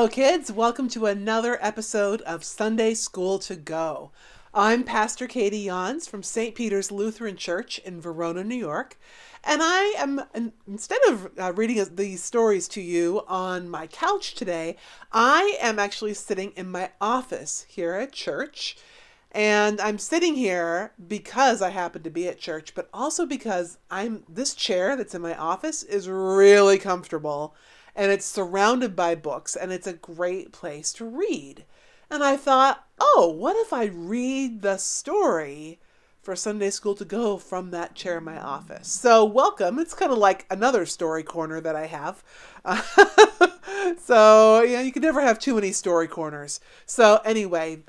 kids. Welcome to another episode of Sunday School to Go. I'm Pastor Katie Jans from St. Peter's Lutheran Church in Verona, New York. And I am, instead of reading these stories to you on my couch today, I am actually sitting in my office here at church. And I'm sitting here because I happen to be at church, but also because this chair that's in my office is really comfortable. And it's surrounded by books, and it's a great place to read. And I thought, oh, what if I read the story for Sunday School to Go from that chair in my office? So welcome. It's kind of like another story corner that I have. So, you can never have too many story corners. So anyway,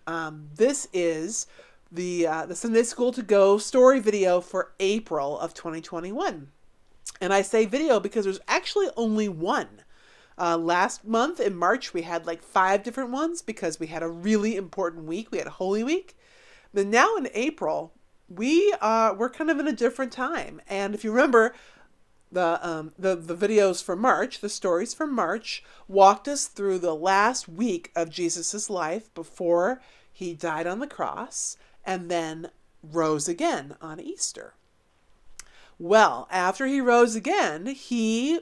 this is the Sunday School to Go story video for April of 2021. And I say video because there's actually only one. Last month in March, we had like 5 different ones because we had a really important week. We had Holy Week. But now in April, we're kind of in a different time. And if you remember, the videos for March, the stories from March, walked us through the last week of Jesus's life before he died on the cross and then rose again on Easter. Well, after he rose again, he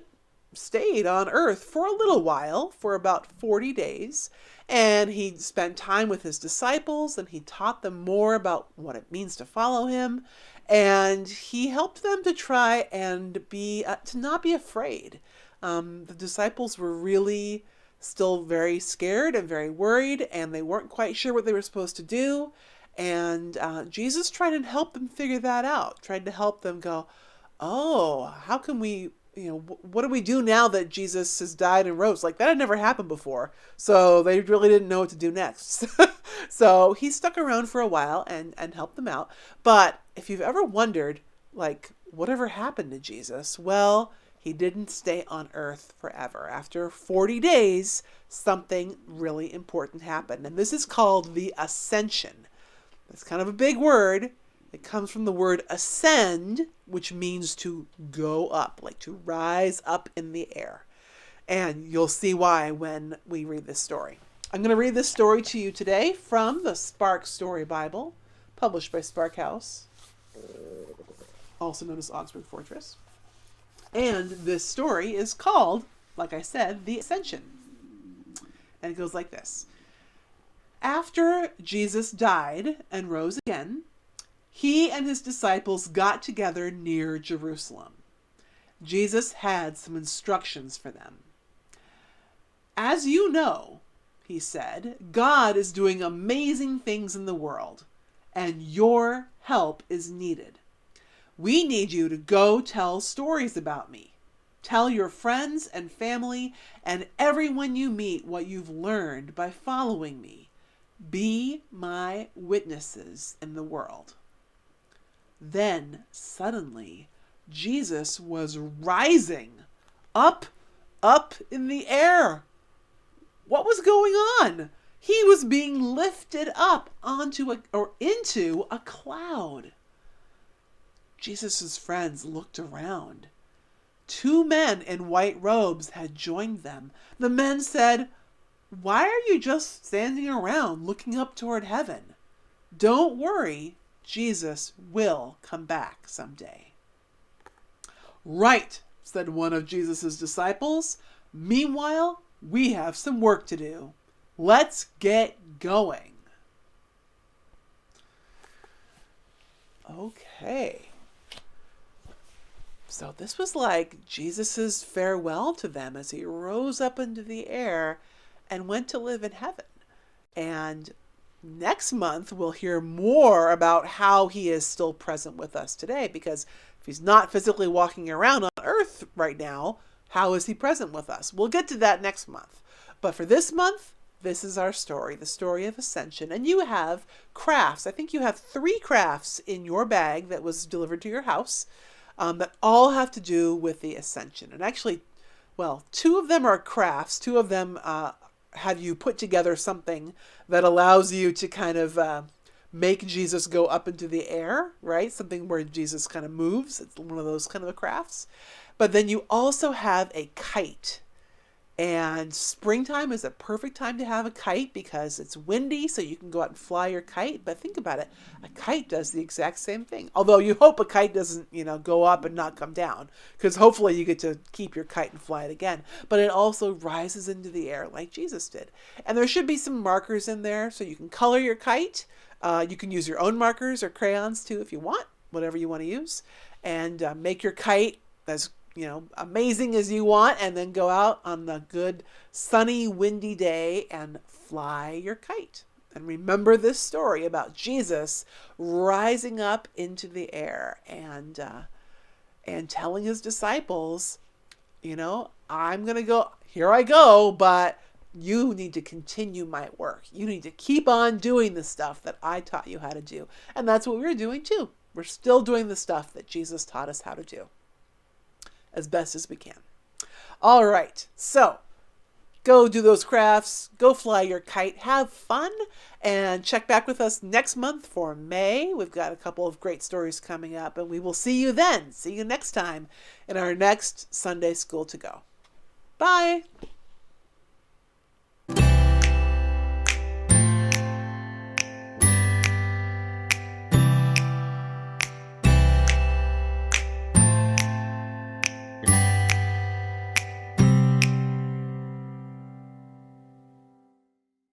stayed on earth for a little while, for about 40 days, and he spent time with his disciples, and he taught them more about what it means to follow him, and he helped them to try and to not be afraid. The disciples were really still very scared and very worried, and they weren't quite sure what they were supposed to do, and Jesus tried to help them figure that out, tried to help them go, oh, how can we, what do we do now that Jesus has died and rose? Like, that had never happened before. So they really didn't know what to do next. So he stuck around for a while and helped them out. But if you've ever wondered, like, whatever happened to Jesus? Well, he didn't stay on earth forever. After 40 days, something really important happened. And this is called the ascension. It's kind of a big word. It comes from the word ascend, which means to go up, like to rise up in the air. And you'll see why when we read this story. I'm going to read this story to you today from the Spark Story Bible, published by Spark House, also known as Augsburg Fortress. And this story is called, like I said, The Ascension. And it goes like this. After Jesus died and rose again, he and his disciples got together near Jerusalem. Jesus had some instructions for them. As you know, he said, God is doing amazing things in the world, and your help is needed. We need you to go tell stories about me. Tell your friends and family and everyone you meet what you've learned by following me. Be my witnesses in the world. Then, suddenly, Jesus was rising up in the air. What was going on? He was being lifted up into a cloud. Jesus' friends looked around. 2 men in white robes had joined them. The men said, "Why are you just standing around looking up toward heaven? Don't worry. Jesus will come back someday." "Right," said one of Jesus' disciples. "Meanwhile, we have some work to do. Let's get going." Okay. So this was like Jesus' farewell to them as he rose up into the air and went to live in heaven. And next month, we'll hear more about how he is still present with us today, because if he's not physically walking around on earth right now, how is he present with us? We'll get to that next month. But for this month, this is our story, the story of Ascension. And you have crafts. I think you have 3 crafts in your bag that was delivered to your house that all have to do with the Ascension. And actually, 2 of them are crafts. 2 of them have you put together something that allows you to kind of make Jesus go up into the air, right? Something where Jesus kind of moves. It's one of those kind of crafts. But then you also have a kite. And springtime is a perfect time to have a kite because it's windy, so you can go out and fly your kite. But think about it, a kite does the exact same thing. Although you hope a kite doesn't, go up and not come down, because hopefully you get to keep your kite and fly it again. But it also rises into the air like Jesus did. And there should be some markers in there so you can color your kite. You can use your own markers or crayons too if you want, whatever you want to use, and make your kite as amazing as you want, and then go out on the good sunny windy day and fly your kite. And remember this story about Jesus rising up into the air and telling his disciples, I'm going to go, here I go, but you need to continue my work. You need to keep on doing the stuff that I taught you how to do. And that's what we're doing too. We're still doing the stuff that Jesus taught us how to do as best as we can. All right, so go do those crafts, go fly your kite, have fun, and check back with us next month for May. We've got a couple of great stories coming up, and we will see you then. See you next time in our next Sunday School to Go. Bye.